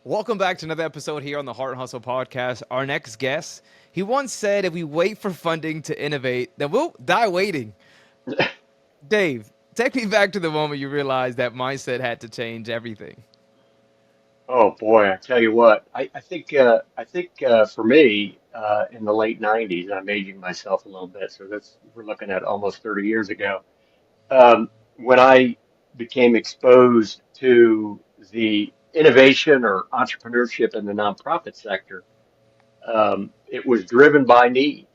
Welcome back to another episode here on the Heart and Hustle podcast. Our next guest, he once said, if we wait for funding to innovate, then we'll die waiting. Dave, take me back to the moment you realized that mindset had to change everything. Oh boy, I tell you what, I think for me in the late '90s, and I'm aging myself a little bit, so that's we're looking at almost 30 years ago. When I became exposed to the innovation or entrepreneurship in the nonprofit sector, it was driven by need.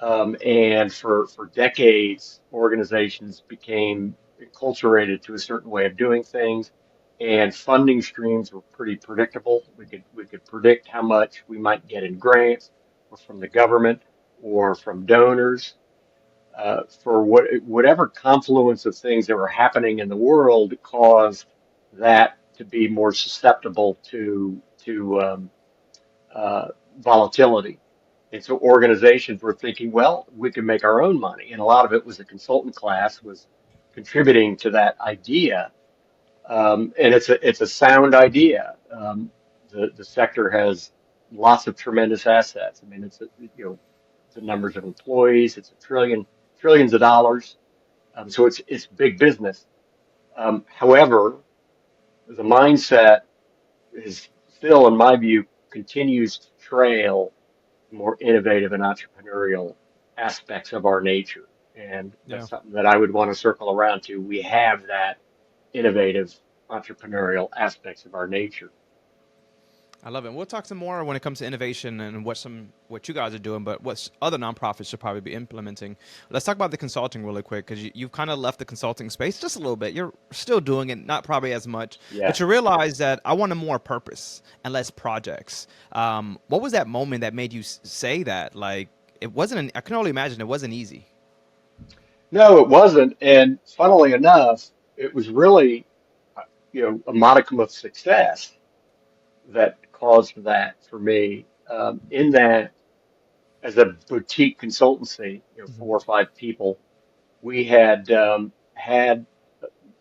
And for decades, organizations became enculturated to a certain way of doing things, and funding streams were pretty predictable. We could predict how much we might get in grants, or from the government, or from donors, for whatever confluence of things that were happening in the world caused that to be more susceptible to volatility. And so organizations were thinking, well, we can make our own money. And a lot of it was the consultant class was contributing to that idea. And it's a sound idea. The sector has lots of tremendous assets. I mean, the numbers of employees, it's trillions of dollars. So it's big business. However, the mindset is still, in my view, continues to trail more innovative and entrepreneurial aspects of our nature. And Yeah. that's something that I would want to circle around to. We have that innovative entrepreneurial aspects of our nature. I love it. And we'll talk some more when it comes to innovation and what you guys are doing, but what other nonprofits should probably be implementing. Let's talk about the consulting really quick because you've kind of left the consulting space just a little bit. You're still doing it, not probably as much, Yeah. but you realize that I want a more purpose and less projects. What was that moment that made you say that? Like it wasn't. I can only imagine it wasn't easy. No, it wasn't. And funnily enough, it was really, a modicum of success that caused that for me. In that, as a boutique consultancy, Hmm. 4 or 5 people, we had you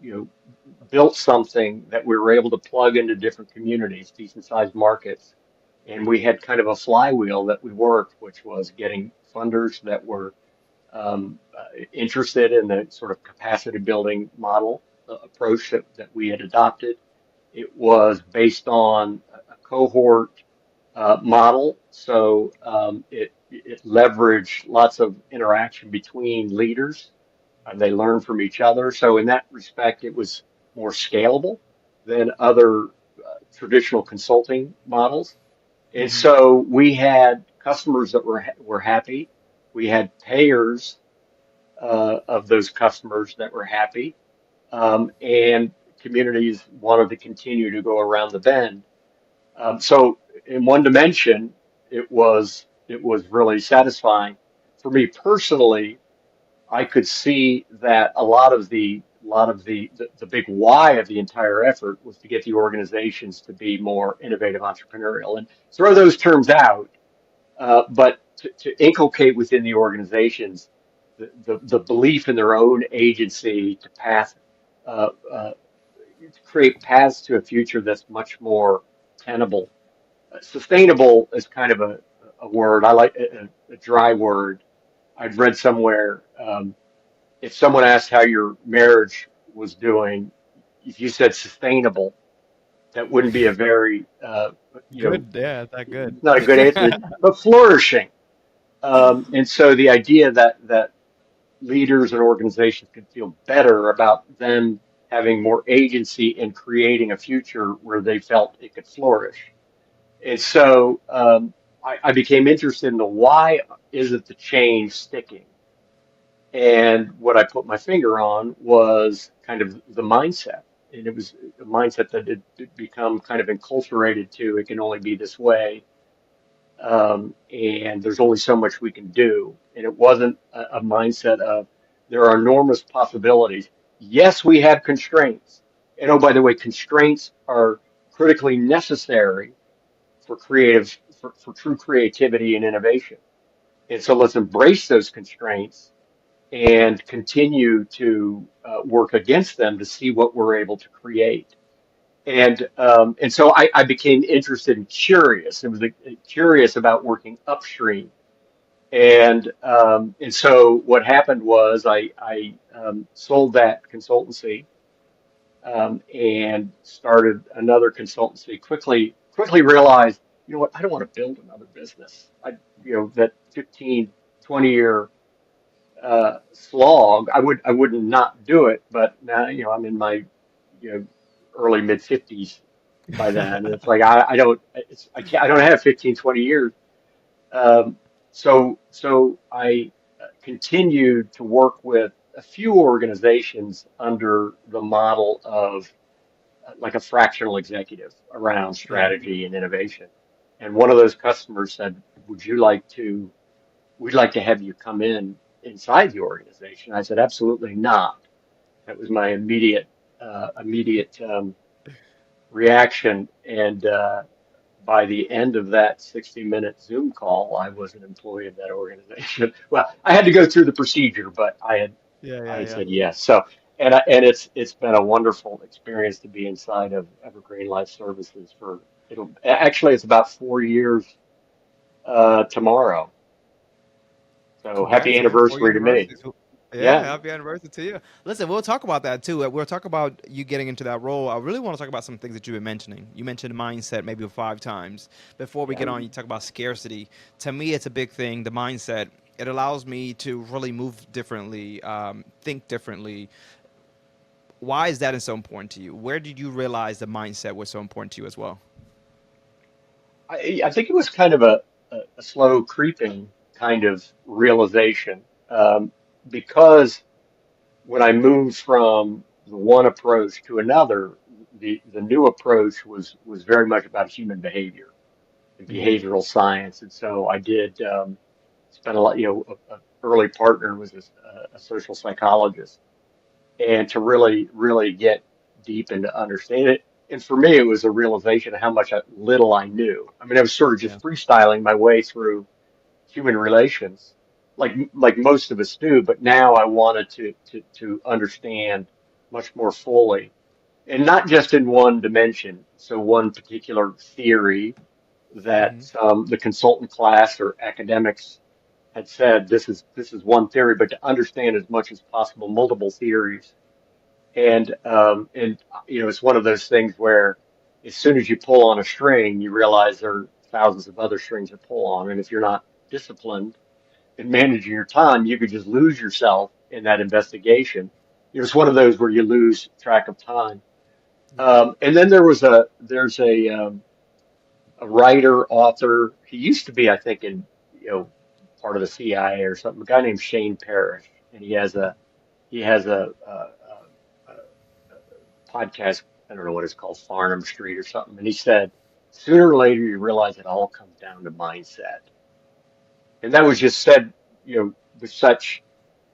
know built something that we were able to plug into different communities, decent sized markets. And we had kind of a flywheel that we worked, which was getting funders that were interested in the sort of capacity building model approach that we had adopted. It was based on a cohort model, so it leveraged lots of interaction between leaders, and they learn from each other. So in that respect, it was more scalable than other traditional consulting models. And Hmm. so we had customers that were happy. We had payers of those customers that were happy, and communities wanted to continue to go around the bend. So in one dimension, it was really satisfying. For me personally, I could see that a lot of the big why of the entire effort was to get the organizations to be more innovative, entrepreneurial, and throw those terms out, but to inculcate within the organizations the belief in their own agency uh, uh, to create paths to a future that's much more tenable. Sustainable is kind of a word I like, a dry word. I'd read somewhere. If someone asked how your marriage was doing, if you said sustainable, that wouldn't be a very, Good. Yeah, that good. not a good answer, but flourishing. And so the idea that leaders and organizations can feel better about them having more agency in creating a future where they felt it could flourish. And so I became interested in the why isn't the change sticking? And what I put my finger on was kind of the mindset. And it was a mindset that had become kind of enculturated to it can only be this way. And there's only so much we can do. And it wasn't a mindset of there are enormous possibilities. Yes, we have constraints. And oh, by the way, constraints are critically necessary for true creativity and innovation. And so let's embrace those constraints and continue to work against them to see what we're able to create. And so I became interested and curious. It was curious about working upstream. And so what happened was I sold that consultancy and started another consultancy. Quickly realized, you know what, I don't want to build another business. That 15, 20 year slog, I wouldn't not do it, but now, I'm in my, you know, early mid 50s by then. And it's like, I can't, I don't have 15, 20 years. Um, so I continued to work with a few organizations under the model of like a fractional executive around Yeah. strategy and innovation. And one of those customers said, "Would you like to? We'd like to have you come in inside the organization." I said, "Absolutely not." That was my immediate reaction. And by the end of that 60-minute Zoom call, I was an employee of that organization. Well, I had to go through the procedure, but Yeah, I yeah, had yeah. said yes. So, and it's been a wonderful experience to be inside of Evergreen Life Services for it'll actually it's about 4 years tomorrow. So happy Congrats, man. Four-year anniversary to me. anniversary. Yeah, Yeah. happy anniversary to you. Listen, we'll talk about that too. We'll talk about you getting into that role. I really want to talk about some things that you've been mentioning. You mentioned mindset maybe 5 times. Before we Yeah. get on, you talk about scarcity. To me, it's a big thing, the mindset. It allows me to really move differently, think differently. Why is that so important to you? Where did you realize the mindset was so important to you as well? I think it was kind of a slow creeping kind of realization because when I moved from the one approach to another, the new approach was very much about human behavior and Hmm. behavioral science. And so I did spend a lot, a early partner was a social psychologist, and to really get deep into understand it. And for me, it was a realization of how much little I knew. I mean, I was sort of Yeah. just freestyling my way through human relations, like most of us do. But now I wanted to understand much more fully, and not just in one dimension. So one particular theory that Hmm. the consultant class or academics had said this is one theory, but to understand as much as possible multiple theories. And it's one of those things where as soon as you pull on a string, you realize there are thousands of other strings to pull on, and if you're not disciplined in managing your time, you could just lose yourself in that investigation. It's one of those where you lose track of time. Yeah. And then there's a writer, author. He used to be, I think, in part of the CIA or something. A guy named Shane Parrish, and he has a podcast. I don't know what it's called, Farnham Street or something. And he said, sooner or later, you realize it all comes down to mindset. And that was just said, with such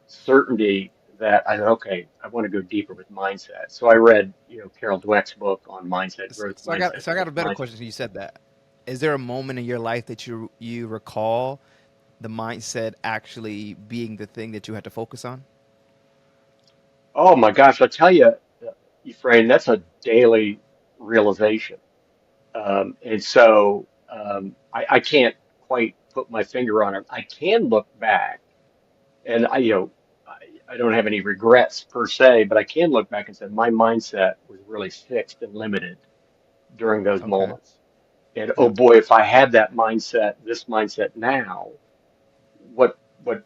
certainty that I thought, okay, I want to go deeper with mindset. So I read, Carol Dweck's book on mindset, growth mindset, So I got growth a better mindset. question. You said that. Is there a moment in your life that you recall the mindset actually being the thing that you had to focus on? Oh my gosh, I tell you, Efrain, that's a daily realization. And so I can't quite put my finger on it. I can look back, and I don't have any regrets per se, but I can look back and say my mindset was really fixed and limited during those Okay. moments. And oh Yep. boy, if I had that mindset, this mindset now, what what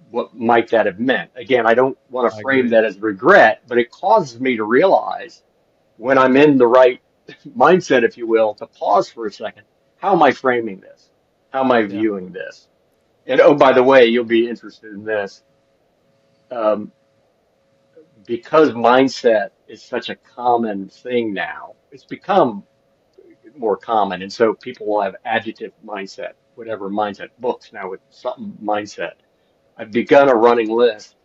what might that have meant? Again, I don't want to I frame agree. that as regret, but it causes me to realize when I'm in the right mindset, if you will, to pause for a second. How am I framing this? How am I Yeah. viewing this? And oh, by the way, you'll be interested in this. Um, because mindset is such a common thing now, it's become more common. And so people will have adjective mindset, whatever mindset, books now with something mindset. I've begun a running list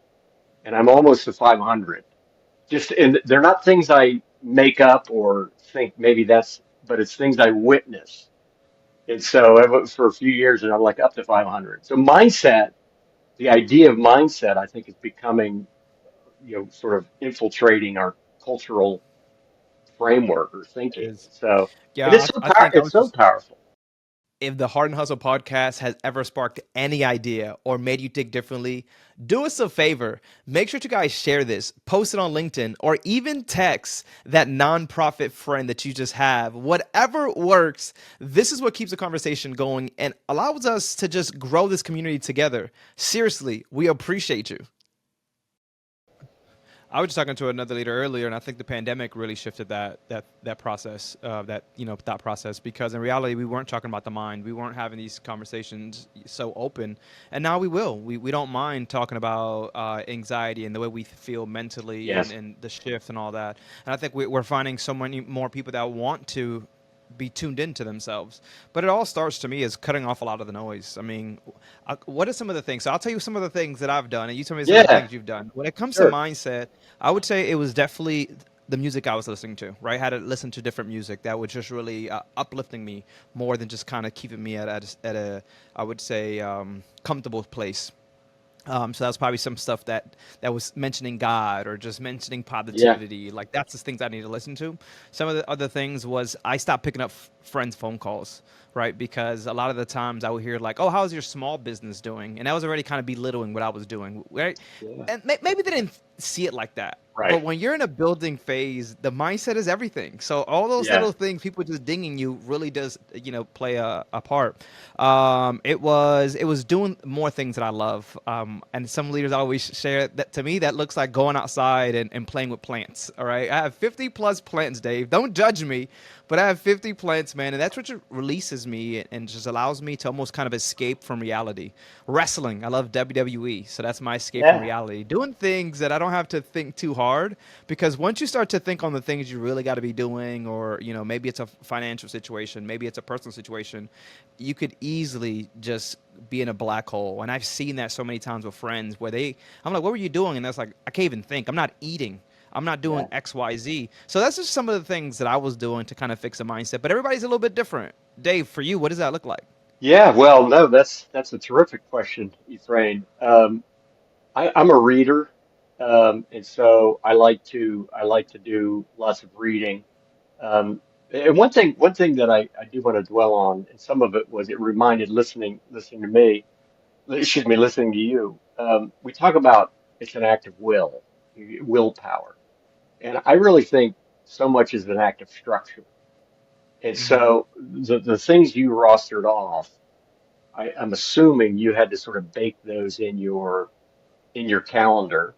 and I'm almost to 500. And they're not things I make up or think maybe but it's things I witness. And so I was for a few years and I'm like up to 500. So mindset, the idea of mindset, I think is becoming, sort of infiltrating our cultural framework or thinking. Is So it yeah. is so I think I it's was so just powerful. if the Heart and Hustle podcast has ever sparked any idea or made you think differently, do us a favor. Make sure to guys share this, post it on LinkedIn, or even text that nonprofit friend that you just have. Whatever works, this is what keeps the conversation going and allows us to just grow this community together. Seriously, we appreciate you. I was just talking to another leader earlier, and I think the pandemic really shifted that process, that thought process. Because in reality, we weren't talking about the mind, we weren't having these conversations so open, and now we will. We don't mind talking about anxiety and the way we feel mentally, Yes. and the shift and all that. And I think we're finding so many more people that want to be tuned into themselves. But it all starts to me as cutting off a lot of the noise. I mean, what are some of the things? So I'll tell you some of the things that I've done, and you tell me some of the Yeah. things you've done. When it comes to Sure. mindset, I would say it was definitely the music I was listening to. Right, had to listen to different music that was just really uplifting me more than just kind of keeping me at a I would say comfortable place. So that's probably some stuff that was mentioning God or just mentioning Yeah. positivity. Like that's the things I need to listen to. Some of the other things was I stopped picking up friends' phone calls, right? Because a lot of the times I would hear like, "Oh, how's your small business doing?" And that was already kind of belittling what I was doing, right? Yeah. And maybe they didn't see it like that. Right. But when you're in a building phase, the mindset is everything. So all those Yeah. little things, people just dinging you, really does play a part. It was doing more things that I love. And some leaders always share that to me. That looks like going outside and playing with plants. All right, I have 50 plus plants, Dave. Don't judge me, but I have 50 plants, man, and that's what releases me and just allows me to almost kind of escape from reality. Wrestling, I love WWE, so that's my escape from Yeah. reality. Doing things that I don't have to think too hard, because once you start to think on the things you really got to be doing, or maybe it's a financial situation, maybe it's a personal situation, you could easily just be in a black hole. And I've seen that so many times with friends where I'm like, what were you doing? And that's like, I can't even think. I'm not eating. I'm not doing Yeah. X, Y, Z. So that's just some of the things that I was doing to kind of fix a mindset. But everybody's a little bit different. Dave, for you, what does that look like? Yeah. Well, no, that's a terrific question, Efrain. I'm a reader, and so I like to do lots of reading. And one thing that I do want to dwell on, and some of it was it reminded listening to me, excuse me, listening to you. We talk about it's an act of willpower, and I really think so much is an act of structure. And Mm-hmm. so the things you rostered off, I'm assuming you had to sort of bake those in your calendar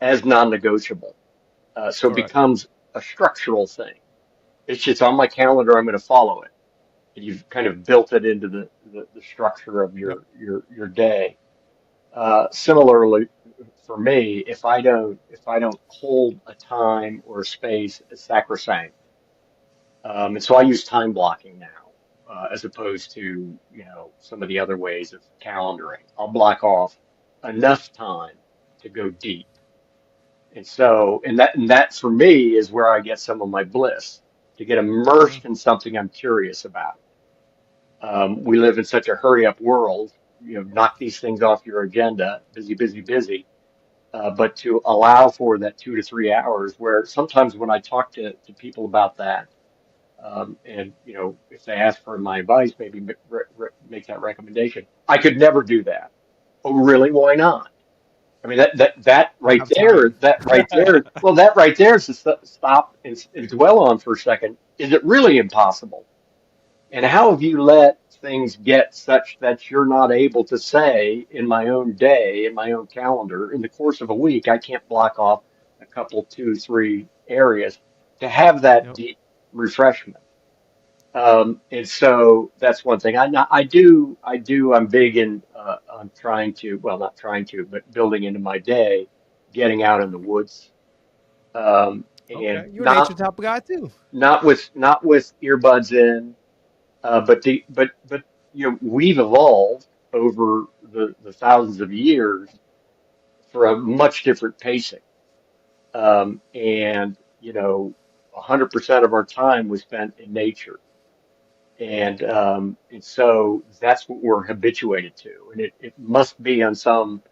as non-negotiable. So it Correct. becomes a structural thing. It's just on my calendar. I'm going to follow it, and you've kind of built it into the structure of Yep. your day. Similarly, for me, if I don't hold a time or a space as sacrosanct, and so I use time blocking now, as opposed to some of the other ways of calendaring. I'll block off enough time to go deep. And that for me is where I get some of my bliss, to get Mm-hmm. immersed in something I'm curious about. We live in such a hurry up world, knock these things off your agenda, busy, busy, busy. But to allow for that 2 to 3 hours, where sometimes when I talk to people about that, and if they ask for my advice, maybe make that recommendation. I could never do that. Oh, really? Why not? I mean, that I don't right have there, time. that right there, well, that right there is to stop and dwell on for a second. Is it really impossible? And how have you let things get such that you're not able to say, in my own day, in my own calendar, in the course of a week, I can't block off a couple, two, three areas to have that Yep. deep refreshment? And so that's one thing. I'm big on trying to, well, not trying to, but building into my day, getting out in the woods, and Okay. You're a nature not, type of guy too. not with earbuds in, but we've evolved over the thousands of years for a much different pacing. And 100% of our time was spent in nature. And so that's what we're habituated to, and it must be on some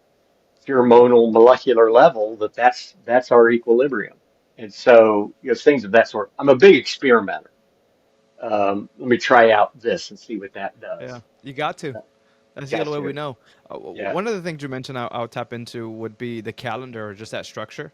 pheromonal molecular level that's our equilibrium. And so, things of that sort. I'm a big experimenter. Let me try out this and see what that Yeah, does. you got to. Uh, That's the Got only way we to. know. Yeah. One of the things you mentioned I'll tap into would be the calendar or just that structure.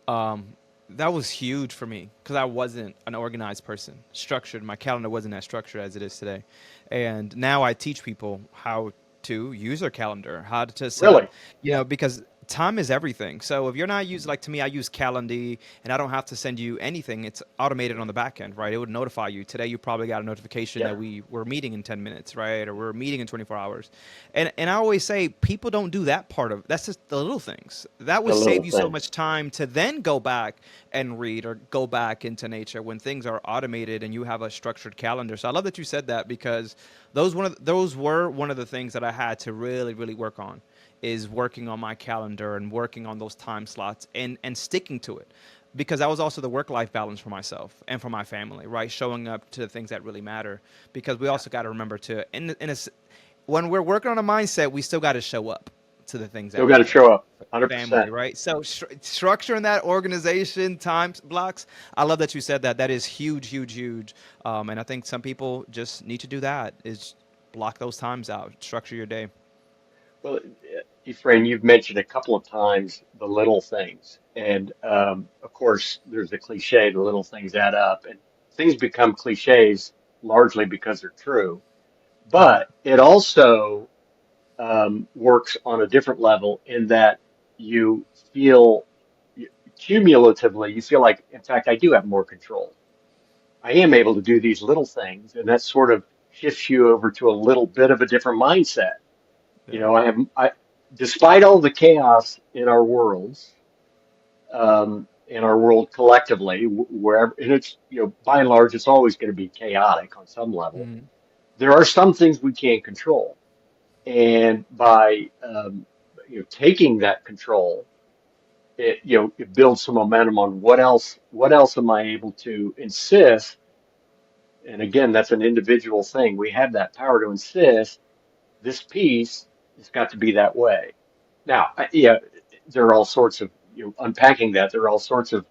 Um, that was huge for me because I wasn't an organized person. Structured, my calendar wasn't as structured as it is today. And now I teach people how to use their calendar, how to set Really? up, because time is everything. So if you're not using, like to me, I use Calendly and I don't have to send you anything. It's automated on the back end, right? It would notify you. Today you probably got a notification Yeah. that we were meeting in 10 minutes, right? Or we're meeting in 24 hours. And I always say people don't do that part of that's just the little things. That The would little save you so things. much time to then go back and read or go back into nature when things are automated and you have a structured calendar. So I love that you said that because those were one of the things that I had to really really work on is working on my calendar and working on those time slots and sticking to it because that was also the work life balance for myself and for my family, right? Showing up to the things that really matter because we Yeah. also got to remember to when we're working on a mindset, we still got to show up to the things that Still got to matter. show up. Family, 100%. right? So structuring that organization, time blocks. I love that you said that. That is huge, huge, huge. And I think some people just need to do that. Is block those times out, structure your day. Well, Efrain, you've mentioned a couple of times the little things. And of course, there's the cliche, the little things add up. And things become cliches largely because they're true. Hmm. But it also works on a different level in that you feel cumulatively, you feel like, in fact, I do have more control. I am able to do these little things, and that sort of shifts you over to a little bit of a different mindset. Yeah. Despite all the chaos in our world collectively, wherever, and it's, by and large, it's always going to be chaotic on some level. Hmm. There are some things we can't control, and by taking that control, it builds some momentum on what else am I able to insist. And again, that's an individual thing. We have that power to insist this piece has got to be that way. Now, yeah, there are all sorts of, unpacking that, there are all sorts of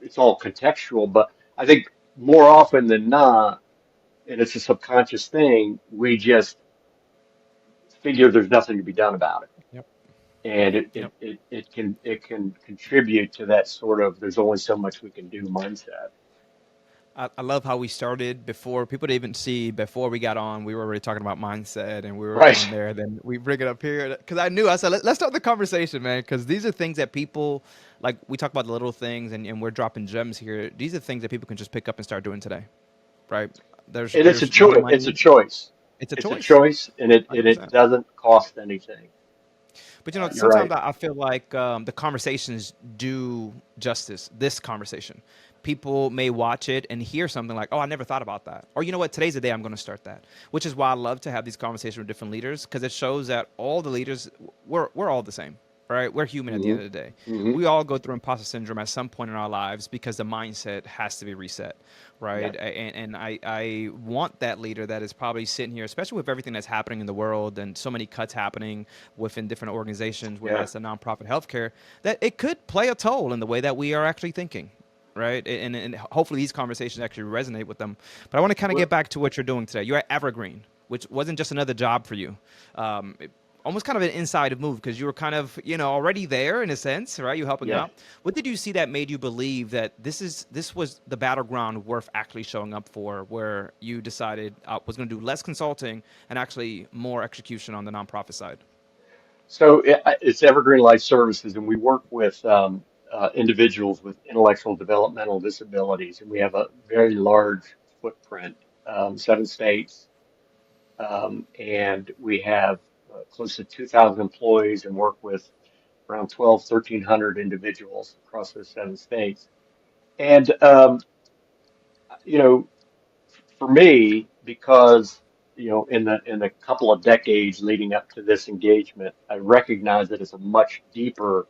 it's all contextual, but I think more often than not, and it's a subconscious thing, we just figure there's nothing to be done about it. Yep. And Yep. it can contribute to that sort of there's only so much we can do mindset. I love how we started before people didn't even see before we got on. We were already talking about mindset and we were on Right. there. Then we bring it up here because I said, let's start the conversation, man. Because these are things that people like. We talk about the little things and we're dropping gems here. These are things that people can just pick up and start doing today, right? There's And it's a there's no choice. It's a money. choice. It's a It's a choice, choice, and it 100%. doesn't cost anything. But You're sometimes right. I feel like the conversations do justice. This conversation, people may watch it and hear something like, "Oh, I never thought about that," or "You know what? Today's the day I'm going to start that." Which is why I love to have these conversations with different leaders because it shows that all the leaders we're all the same, right? We're human at the Hmm. end of the day. Hmm. We all go through imposter syndrome at some point in our lives because the mindset has to be reset, Yeah. right? And I want that leader that is probably sitting here, especially with everything that's happening in the world and so many cuts happening within different organizations, whether Yeah. that's the nonprofit healthcare, that it could play a toll in the way that we are actually thinking. Right. And hopefully these conversations actually resonate with them. But I want to kind of Well, get back to what you're doing today. You're at Evergreen, which wasn't just another job for you. Almost kind of an inside move because you were kind of, already there in a sense, right? You helping yeah. out. What did you see that made you believe that this was the battleground worth actually showing up for, where you decided I was going to do less consulting and actually more execution on the nonprofit side? So it's Evergreen Life Services, and we work with individuals with intellectual developmental disabilities, and we have a very large footprint, 7 states, and we have close to 2,000 employees and work with around 1,300 individuals across those 7 states. And you know, for me, because in the couple of decades leading up to this engagement, I recognize that it's a much deeper,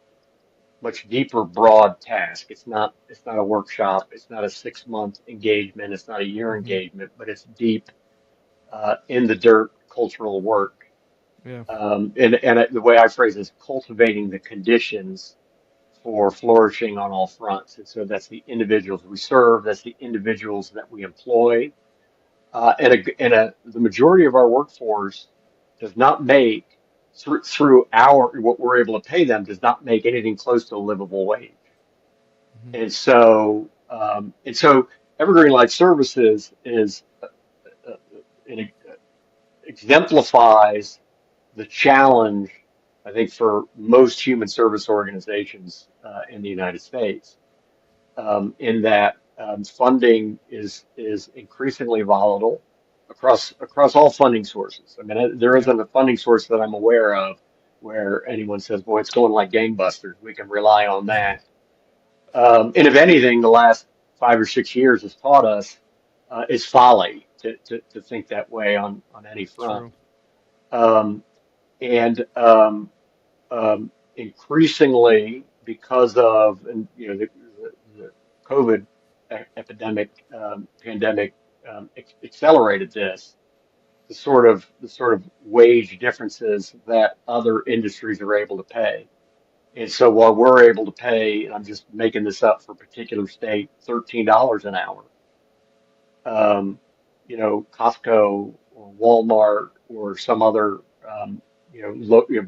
broad task. It's not a workshop. It's not a 6 month engagement. It's not a year Hmm. engagement, but it's deep, in the dirt cultural work. Yeah. And the way I phrase it is cultivating the conditions for flourishing on all fronts. And so that's the individuals we serve, that's the individuals that we employ, the majority of our workforce does not make through our what we're able to pay them does not make anything close to a livable wage. Hmm. And so Evergreen Life Services is it exemplifies the challenge, I think, for most human service organizations in the United States, in that funding is increasingly volatile across all funding sources. I mean, there Yeah. isn't a funding source that I'm aware of where anyone says, "Boy, it's going like gangbusters. We can rely on that." And if anything, the last 5 or 6 years has taught us it's folly to think that way on any front. True. Um, and increasingly, because of the COVID pandemic accelerated this, the sort of wage differences that other industries are able to pay. And so while we're able to pay, and I'm just making this up for a particular state, $13 an hour, um, Costco or Walmart or some other,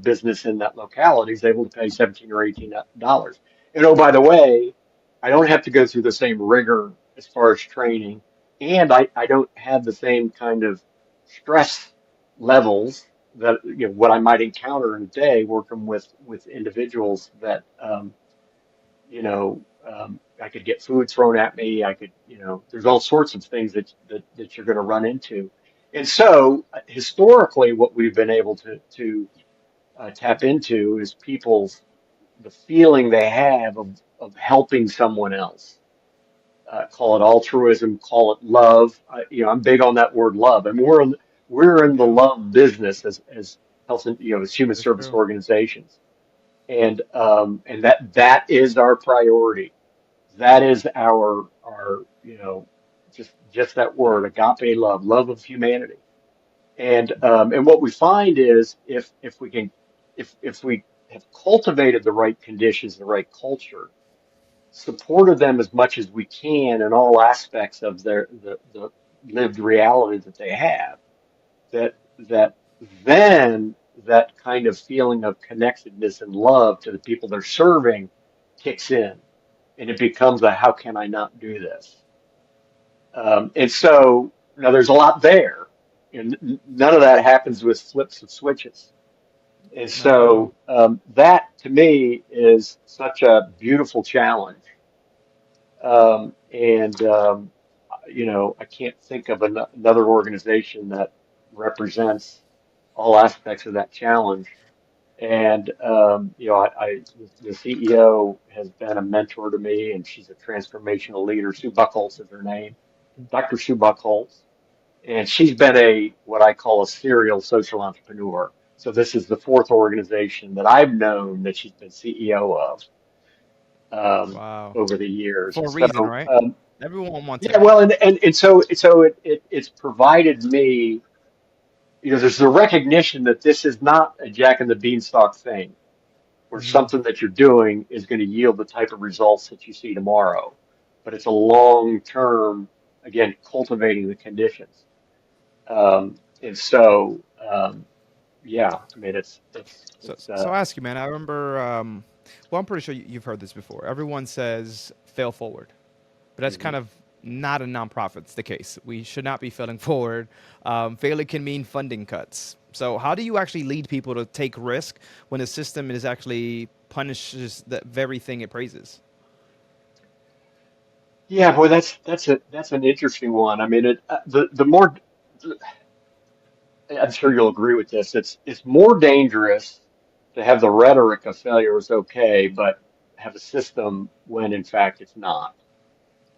business in that locality is able to pay 17 or $18. And oh, by the way, I don't have to go through the same rigor as far as training, and I don't have the same kind of stress levels that, what I might encounter in a day working with individuals that, I could get food thrown at me. I could, there's all sorts of things that you're going to run into. And so historically, what we've been able to tap into is people's the feeling they have of helping someone else. Call it altruism, call it love. I'm big on that word love, and we're in the Yeah. love business as health and as human For service sure. organizations, and that is our priority. That is our just that word, agape love, love of humanity. And what we find is if we have cultivated the right conditions, the right culture, supported them as much as we can in all aspects of the lived reality that they have, that then that kind of feeling of connectedness and love to the people they're serving kicks in, and it becomes a how can I not do this? And so now there's a lot there, and none of that happens with flips of switches. And Not at all. so that to me is such a beautiful challenge. I can't think of another organization that represents all aspects of that challenge. And the CEO has been a mentor to me, and she's a transformational leader. Sue Buckholz is her name, Dr. Sue Buckholz, and she's been a what I call a serial social entrepreneur. So this is the fourth organization that I've known that she's been CEO of Wow. over the years. For a reason, So right? Everyone wants yeah, it. well, and so it's provided me, there's the recognition that this is not a Jack and the Beanstalk thing, where Hmm. something that you're doing is going to yield the type of results that you see tomorrow, but it's a long term, again, cultivating the conditions. And so, yeah, I mean, So I ask you, man. I remember. Well, I'm pretty sure you've heard this before. Everyone says fail forward, but that's kind mhm. of not a nonprofit's the case. We should not be failing forward. Failure can mean funding cuts. So how do you actually lead people to take risk when the system is actually punishes the very thing it praises? Yeah, boy, that's an interesting one. I mean, the more, I'm sure you'll agree with this. It's more dangerous to have the rhetoric of failure is okay, but have a system when in fact it's not.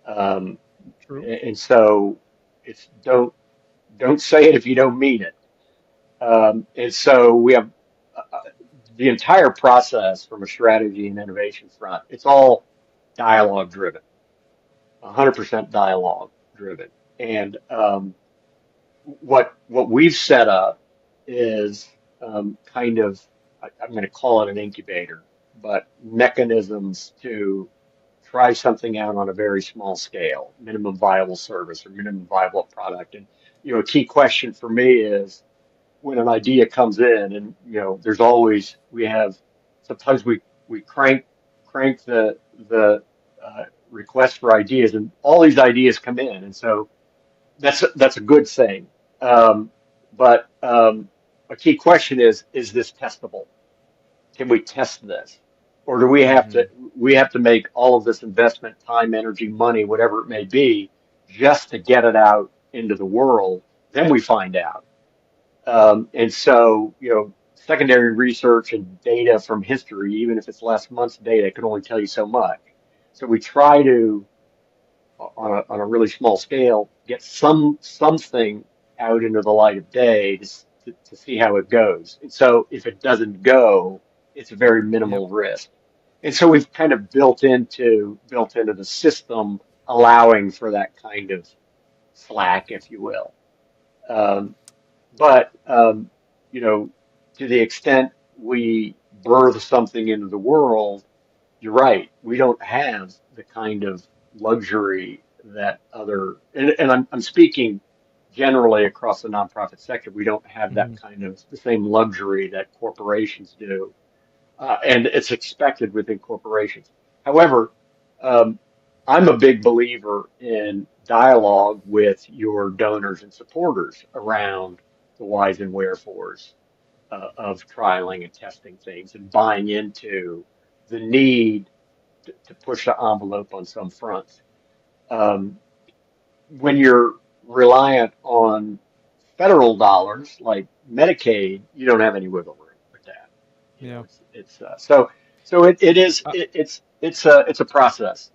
Um, True. and so it's don't say it if you don't mean it. And so we have the entire process from a strategy and innovation front. It's all dialogue driven, 100% dialogue driven. And what we've set up is kind of I'm going to call it an incubator, but mechanisms to try something out on a very small scale, minimum viable service or minimum viable product. And, a key question for me is when an idea comes in and, there's always, sometimes we crank the request for ideas and all these ideas come in. And so that's a good thing. Um, but a key question is this testable? Can we test this? Or do Hmm. we have to make all of this investment, time, energy, money, whatever it may be, just to get it out into the world? Then we find out. And so, secondary research and data from history, even if it's last month's data, can only tell you so much. So we try to, on a really small scale, get something out into the light of day to see how it goes. And so if it doesn't go, it's a very Yep. minimal risk. And so we've kind of built into the system, allowing for that kind of slack, if you will. Um, but you know, to the extent we birth something into the world, you're right. We don't have the kind of luxury that and I'm speaking generally across the nonprofit sector. We don't have that Hmm. kind of the same luxury that corporations do, and it's expected within corporations. However, um, I'm a big believer in dialogue with your donors and supporters around the whys and wherefores of trialing and testing things and buying into the need to push the envelope on some fronts. Um, when you're reliant on federal dollars like Medicaid, you don't have any wiggle room with that. Yeah. It's a process.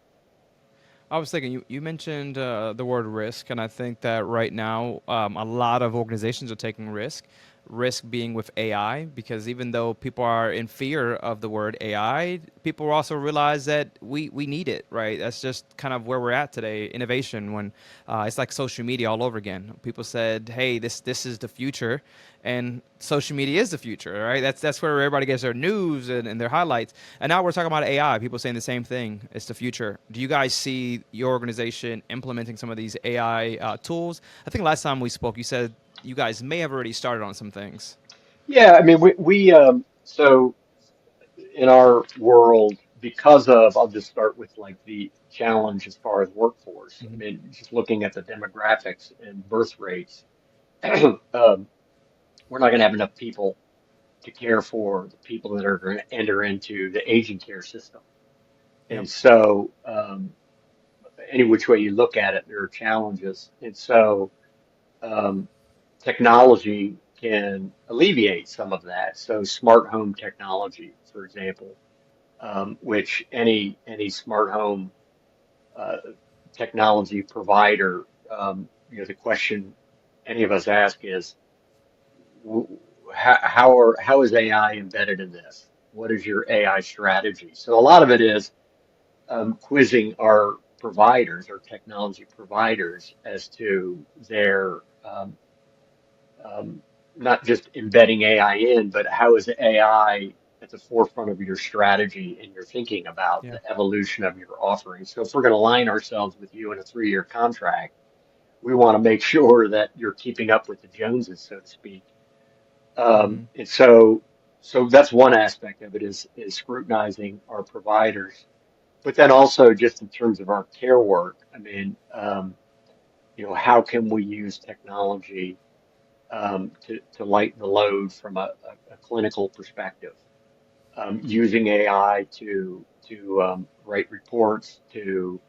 I was thinking you mentioned the word risk, and I think that right now a lot of organizations are taking risk. Risk being with AI, because even though people are in fear of the word AI, people also realize that we need it, right? That's just kind of where we're at today. Innovation, when it's like social media all over again. People said, "Hey, this is the future," and social media is the future, right? That's where everybody gets their news and their highlights. And now we're talking about AI. People saying the same thing. It's the future. Do you guys see your organization implementing some of these AI tools? I think last time we spoke, you said you guys may have already started on some things. Yeah, I mean, so in our world, because of, I'll just start with like the challenge as far as workforce. I Hmm. mean, just looking at the demographics and birth rates, we're not going to have enough people to care for the people that are going to enter into the aging care system. Yep. And so, any which way you look at it, there are challenges. And so, um, technology can alleviate some of that. So, smart home technology, for example, which any smart home uh, technology provider, the question any of us ask is, how is AI embedded in this? What is your AI strategy? So a lot of it is quizzing our providers, our technology providers, as to their um, not just embedding AI in, but how is AI at the forefront of your strategy and your thinking about Yeah. the evolution of your offering. So if we're going to align ourselves with you in a 3-year contract, we want to make sure that you're keeping up with the Joneses, so to speak. Hmm. And so that's one aspect of it is scrutinizing our providers, but then also just in terms of our care work. I mean, how can we use technology to lighten the load from a clinical perspective, using AI to write reports, to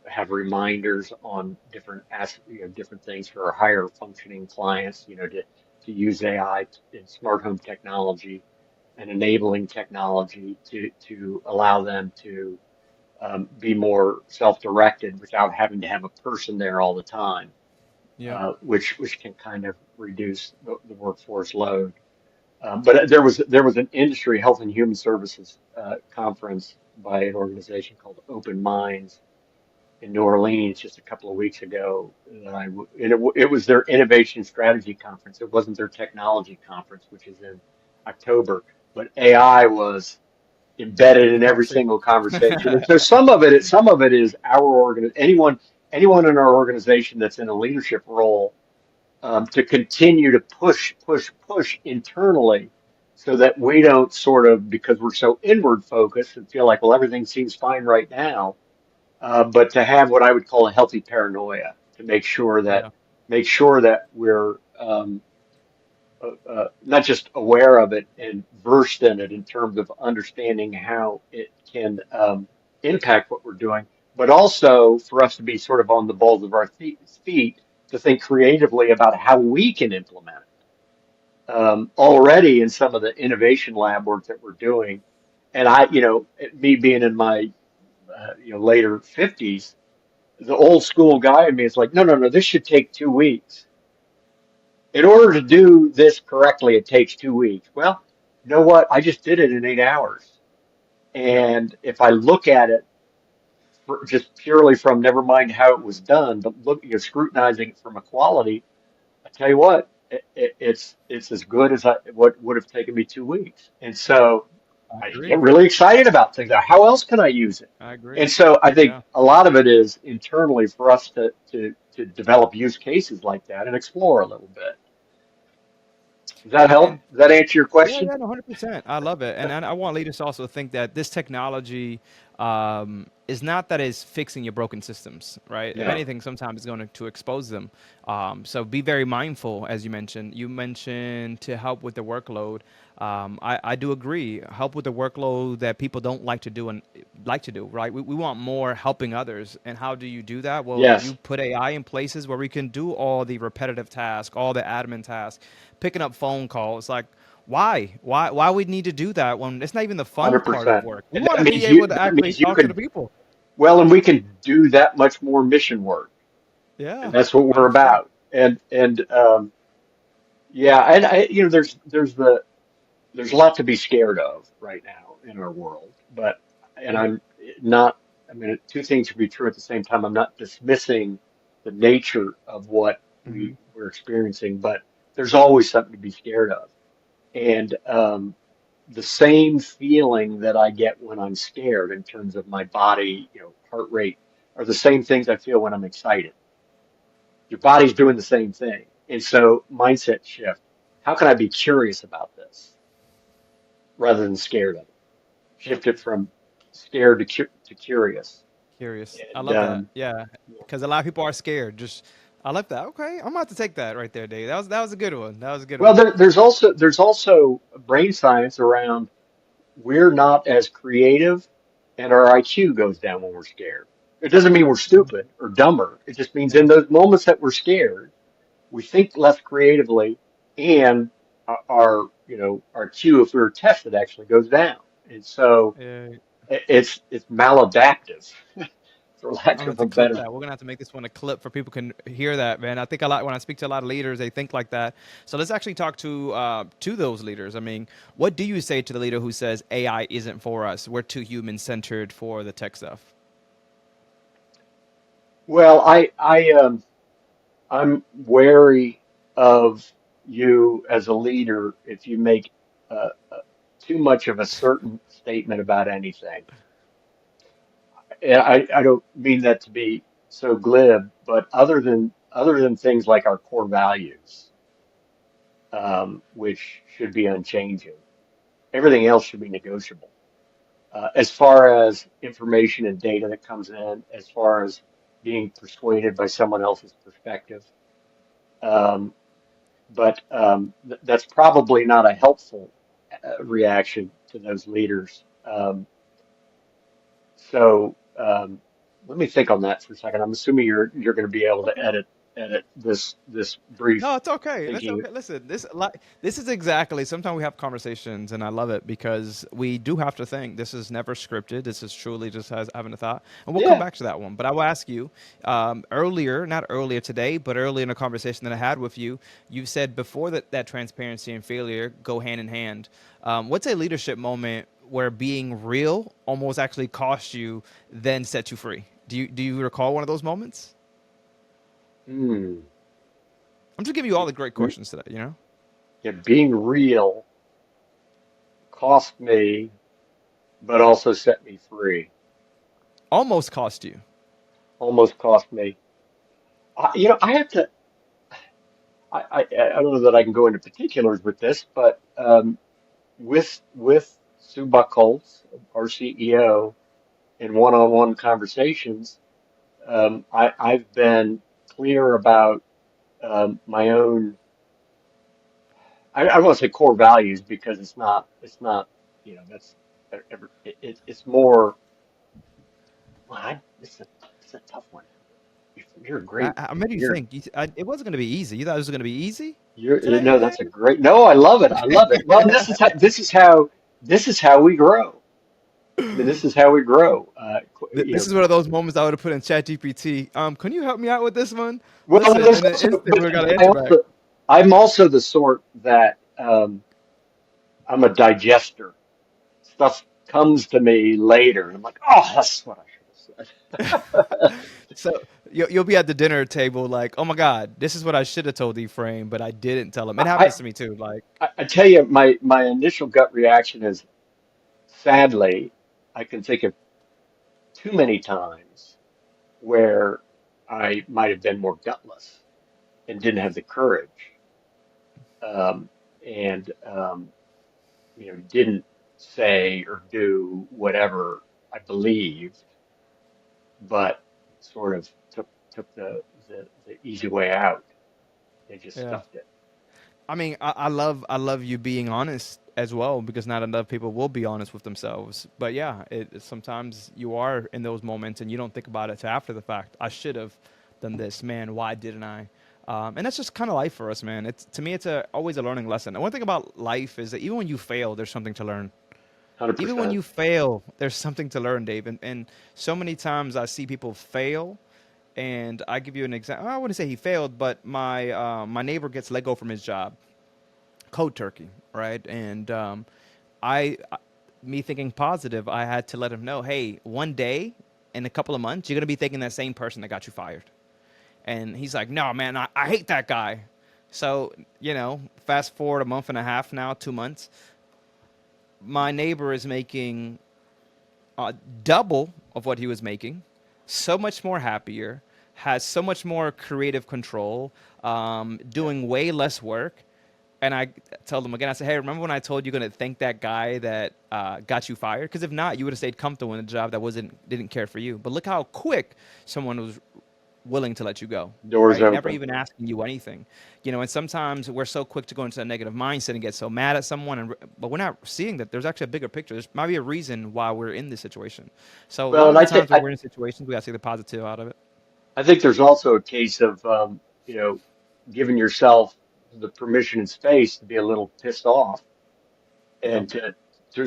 have reminders on different things for our higher functioning clients, to use AI in smart home technology and enabling technology to allow them to be more self-directed without having to have a person there all the time, Yep. which can kind of reduce the workforce load. But there was an industry health and human services conference by an organization called Open Minds in New Orleans just a couple of weeks ago. And it was their innovation strategy conference. It wasn't their technology conference, which is in October. but AI was embedded The in every conversation. single conversation. And so some of it is our anyone in our organization that's in a leadership role, to continue to push internally, so that we don't sort of, because we're so inward focused and feel like, well, everything seems fine right now, but to have what I would call a healthy paranoia, to Yeah. make sure that we're, not just aware of it and versed in it in terms of understanding how it can, impact what we're doing, but also for us to be sort of on the balls of our feet to think creatively about how we can implement it. Already in some of the innovation lab work that we're doing, and me being in my, later 50s, the old school guy in me is like, no, no, no, this should take 2 weeks. In order to do this correctly, it takes 2 weeks. Well, you know what? I just did it in 8 hours. Yeah. And if I look at it just purely from, never mind how it was done, but scrutinizing it from a quality, I tell you what, it's as good as what would have taken me 2 weeks. And so I I agree. get really excited about things. How else can I use it? I agree. And so I think Yeah. a lot of it is internally for us to develop use cases like that and explore a little bit. Does that And help? Does that answer your yeah, question? yeah, no, 100%. I love it, and I want leaders to also think that this technology is not that it's fixing your broken systems, right? If Yeah, anything, sometimes it's going to expose them. So be very mindful, as you mentioned. You mentioned to help with the workload. I do agree. Help with the workload that people don't like to do and like to do, right? We want more helping others. And how do you do that? Well, you yes, put AI in places where we can do all the repetitive tasks, all the admin tasks, picking up phone calls. Like, why we need to do that when it's not even the fun part of 100%. work? We And want that to be means able to actually you talk to the could, people. well, and we can do that much more mission work, and Yeah, that's what we're 100%. about. And yeah, and there's a lot to be scared of right now in our world, but, and Yeah. I'm not, I mean, two things can be true at the same time. I'm not dismissing the nature of what Hmm. we're experiencing, but there's always something to be scared of. And the same feeling that I get when I'm scared in terms of my body, heart rate, are the same things I feel when I'm excited. Your body's doing the same thing. And so, mindset shift. How can I be curious about this rather than scared of it? Shift it from scared to curious. Curious. I And love that. Yeah, because a lot of people are scared. Just I like that. Okay, I'm about to take that right there, Dave. That was a good one. That was a good well, one. there's also brain science around, we're not as creative and our IQ goes down when we're scared. It doesn't mean we're stupid or dumber. It just means in Yeah. those moments that we're scared, we think less creatively, and our Q, if we were tested, actually goes down. And so Yeah. it's maladaptive, for I'm lack gonna have of to a clip better. that. We're gonna have to make this one a clip for people can hear that, man. I think a lot when I speak to a lot of leaders, they think like that. So let's actually talk to those leaders. I mean, what do you say to the leader who says AI isn't for us? We're too human centered for the tech stuff. Well, I'm wary of you as a leader if you make too much of a certain statement about anything. And I don't mean that to be so glib, but other than things like our core values, which should be unchanging, everything else should be negotiable. As far as information and data that comes in, as far as being persuaded by someone else's perspective, um, but that's probably not a helpful reaction to those leaders. So let me think on that for a second. I'm assuming you're going to be able to Okay. edit this brief No, it's okay. That's thinking. okay. Listen, this is exactly. Sometimes we have conversations, and I love it because we do have to think. This is never scripted. This is truly just as having a thought, and we'll come Yeah. back to that one. But I will ask you earlier, not earlier today, but earlier in a conversation that I had with you. You said before that transparency and failure go hand in hand. What's a leadership moment where being real almost actually cost you, then set you free? Do you recall one of those moments? Hmm. I'm just giving you all the great questions today. Yeah, being real cost me, but also set me free. Almost cost you. Almost cost me. I have to. I don't know that I can go into particulars with this, but with Sue Buckholz, our CEO, in one-on-one conversations, I've been clear about my own. I don't want to say core values because it's not that's it's more. Well, it's a tough one. You're a great I made you you're think. It wasn't going to be easy. You thought it was going to be easy you're today? no, that's a great. No, I love it. I love it. Well, this is how we grow. I mean, this is how we grow. This is one of those moments I would have put in ChatGPT. Can you help me out with this one? Well, Listen, there's in an also, instant, we got an I answer back. also, I'm also the sort that I'm a digester. Stuff comes to me later, and I'm like, oh, that's what I should have said. So you'll be at the dinner table like, oh my God, this is what I should have told Efrain, but I didn't tell him. It I, happens to me too. Like, I tell you, my initial gut reaction is, sadly, I can think of too many times where I might have been more gutless and didn't have the courage, um, and didn't say or do whatever I believed, but sort of took the easy way out and just yeah. stuffed it. I mean, I love you being honest as well because not enough people will be honest with themselves. But yeah, sometimes you are in those moments and you don't think about it till after the fact. I should have done this, man. Why didn't I? And that's just kind of life for us, man. It's to me, it's always a learning lesson. And one thing about life is that even when you fail, there's something to learn. Even when 100%. you fail, there's something to learn, Dave. And so many times I see people fail, and I give you an example. I wouldn't say he failed, but my neighbor gets let go from his job, cold turkey, right? And I, me thinking positive, I had to let him know, hey, one day in a couple of months, you're gonna be thinking that same person that got you fired. And he's like, no, man, I hate that guy. So fast forward a month and a half now, 2 months. My neighbor is making double of what he was making, so much more happier, has so much more creative control, Yeah. doing way less work. And I told him again, I said, hey, remember when I told you going to thank that guy that got you fired? Because if not, you would have stayed comfortable in a job that didn't care for you. But look how quick someone was willing to let you go, Doors right? Never open. even asking you anything. And sometimes we're so quick to go into a negative mindset and get so mad at someone, but we're not seeing that there's actually a bigger picture. There's might be a reason why we're in this situation. So a Well, lot and of I the think times when we're in situations, we got to take the positive out of it. I think there's also a case of you know giving yourself the permission and space to be a little pissed off Yep. and to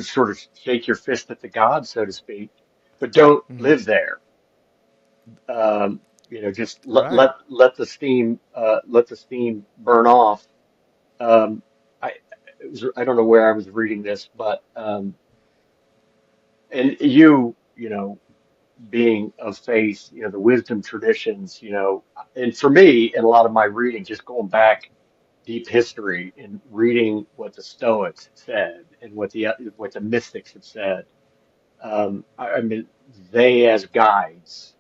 sort of shake your fist at the gods, so to speak, but don't Hmm. live there. Just Right. let the steam burn off. Um, I I don't know where I was reading this, but and being of faith, the wisdom traditions, and for me, in a lot of my reading, just going back deep history and reading what the Stoics said and what the mystics have said. I mean, they as guides,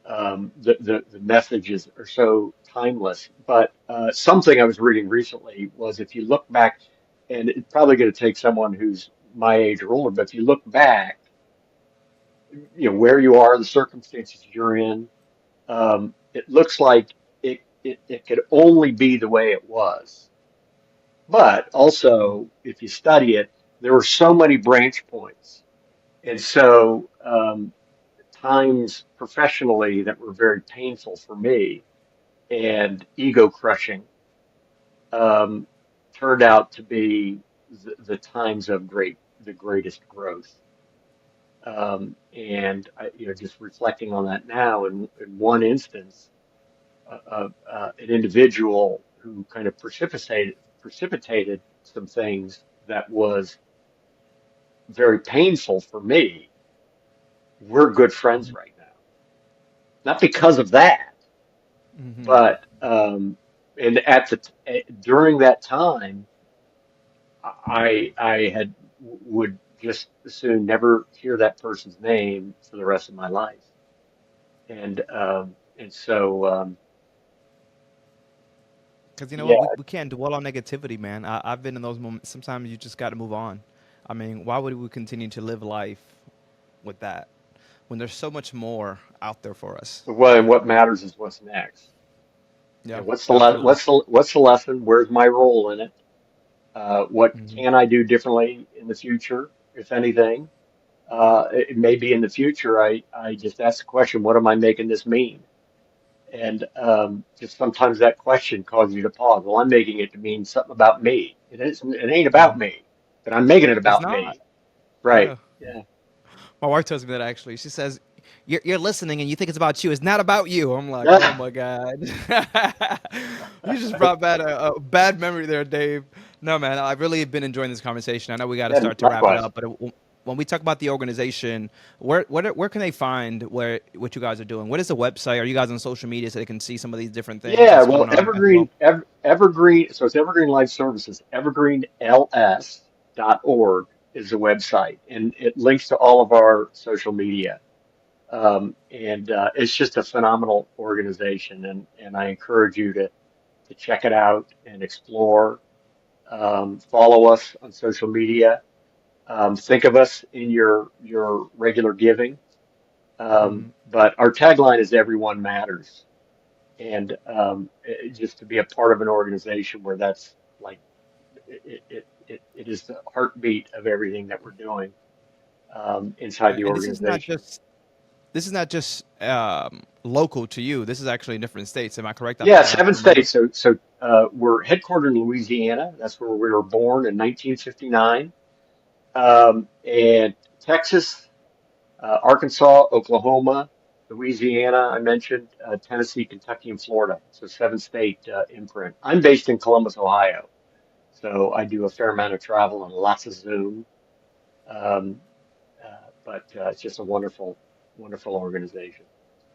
the messages are so timeless. But something I was reading recently was if you look back, and it's probably going to take someone who's my age or older, but if you look back, where you are, the circumstances you're in, it looks like it could only be the way it was. But also, if you study it, there were so many branch points. And so, times professionally that were very painful for me and ego crushing, um, turned out to be the times of the greatest growth. And just reflecting on that now, in one instance, an individual who kind of precipitated some things that was very painful for me. We're good friends right now, not because of that, Hmm. but and during that time, I had. would just as soon never hear that person's name for the rest of my life. And so Because you know what, yeah, we can't dwell on negativity, man. I've been in those moments. Sometimes you just got to move on. I mean, why would we continue to live life with that when there's so much more out there for us? and what matters is what's next. Yeah, absolutely. What's the lesson? Where's my role in it? What Hmm. can I do differently in the future, if anything? It may be in the future. I just ask the question, what am I making this mean? And just sometimes that question causes you to pause. Well, I'm making it to mean something about me. It ain't about Hmm. me, but I'm making it It's about not. me. Right. Yeah. Yeah. My wife tells me that actually. She says, you're listening and you think it's about you. It's not about you. I'm like, oh my God. You just brought back a bad memory there, Dave. No, man, I've really been enjoying this conversation. I know we got to Yeah, start to wrap it likewise. up, but when we talk about the organization, where can they find what you guys are doing? What is the website? Are you guys on social media so they can see some of these different things Yeah, that's well, going on as well? Evergreen, so it's Evergreen Life Services, evergreenls.org is the website, and it links to all of our social media. And it's just a phenomenal organization, and I encourage you to check it out and explore. Follow us on social media. Think of us in your regular giving. Hmm. But our tagline is "Everyone Matters." And just to be a part of an organization where that's like it is the heartbeat of everything that we're doing inside the And organization. this is not just local to you. This is actually in different states. Am I correct? Yeah, Am I 7 states. remembering? We're headquartered in Louisiana. That's where we were born in 1959. And Texas, Arkansas, Oklahoma, Louisiana, I mentioned, Tennessee, Kentucky, and Florida. So 7 state imprint. I'm based in Columbus, Ohio. So I do a fair amount of travel and lots of Zoom. Um, but it's just a wonderful, wonderful organization.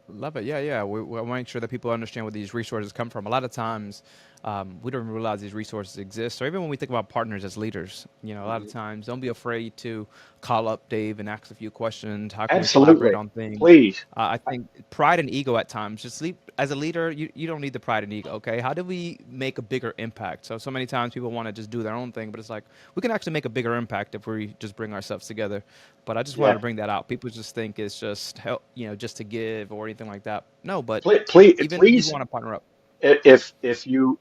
Love it. Yeah, yeah. We make sure that people understand where these resources come from. A lot of times, we don't even realize these resources exist. Or even when we think about partners as leaders, you know, a lot of Mhm. times, don't be afraid to call up Dave and ask a few questions. How can we collaborate Absolutely. on things? Please. I think pride and ego at times. Just sleep as a leader. You don't need the pride and ego. Okay, how do we make a bigger impact? So many times people want to just do their own thing, but it's like we can actually make a bigger impact if we just bring ourselves together. But I just wanted Yeah. to bring that out. People just think it's just help, you know, just to give or anything like that. No, but even we Please, want to partner up. if you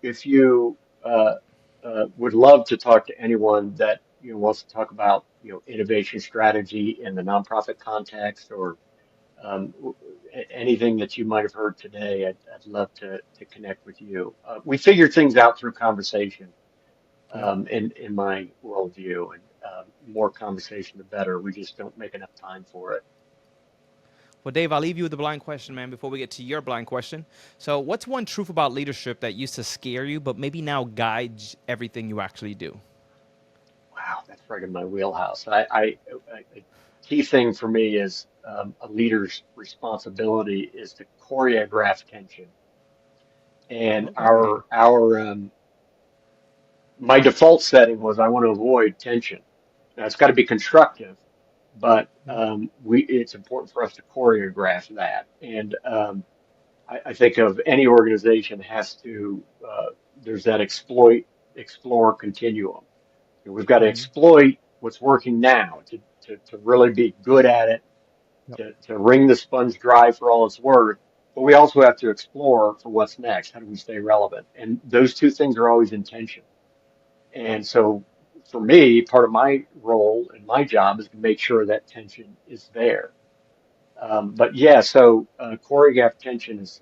would love to talk to anyone that wants to talk about innovation strategy in the nonprofit context or anything that you might have heard today, I'd love to connect with you. We figure things out through conversation Yeah. in my worldview, and more conversation the better. We just don't make enough time for it. Well, Dave, I'll leave you with the blind question, man, before we get to your blind question. So, what's one truth about leadership that used to scare you, but maybe now guides everything you actually do? Wow, that's right in my wheelhouse. A key thing for me is a leader's responsibility is to choreograph tension. And Okay. my default setting was I want to avoid tension. Now it's got to be constructive, but it's important for us to choreograph that. And I think of any organization has to there's that explore continuum. We've got to Mm-hmm. exploit what's working now to really be good at it, Yep. to wring the sponge dry for all it's worth. But we also have to explore for what's next. How do we stay relevant? And those two things are always in tension. And so for me, part of my role and my job is to make sure that tension is there. But yeah, so choreographed tension is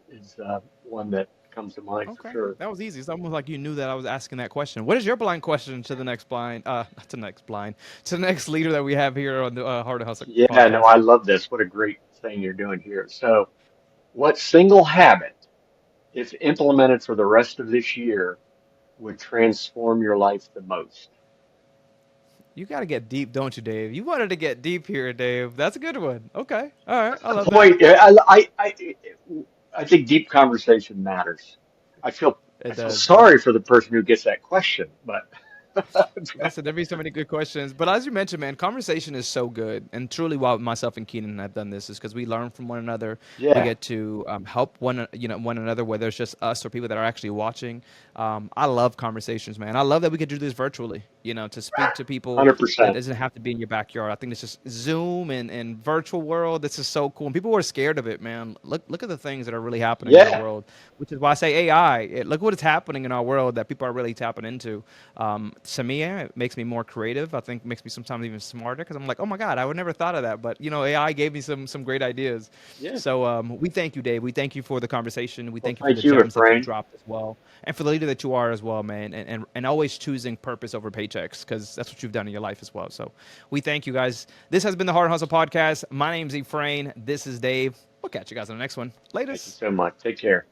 one that comes to mind for Okay. sure. That was easy. It's almost like you knew that I was asking that question. What is your blind question to the next blind, not to the next blind, to the next leader that we have here on the Heart of Hustle Yeah, no, podcast? I love this. What a great thing you're doing here. So, what single habit, if implemented for the rest of this year, would transform your life the most? You got to get deep, don't you, Dave? You wanted to get deep here, Dave. That's a good one. Okay. All right. That's I the love that. point. I think deep conversation matters. I feel I It feel does. Yeah. sorry for the person who gets that question, but Listen, there'd be so many good questions, but as you mentioned, man, conversation is so good, and truly, why myself and Keenan have done this is because we learn from one another. We Yeah, get to help one another, whether it's just us or people that are actually watching. I love conversations, man. I love that we could do this virtually. To speak to people that 100%. doesn't have to be in your backyard. I think it's just Zoom and virtual world. This is so cool, and people are scared of it, man. Look at the things that are really happening in our Yeah, world, which is why I say AI. Look what is happening in our world that people are really tapping into. To me, it makes me more creative. I think makes me sometimes even smarter because I'm like, oh my god, I would never thought of that. But AI gave me some great ideas. yeah. So we thank you, Dave. We thank you for the conversation. We Well, thank you for the thank you, gems that you've Efrain. dropped as well, and for the leader that you are as well, man. And always choosing purpose over paychecks because that's what you've done in your life as well. So we thank you guys. This has been the Hard Hustle Podcast. My name's Efrain. This is Dave. We'll catch you guys on the next one. Thank you Latest. so much. Take care.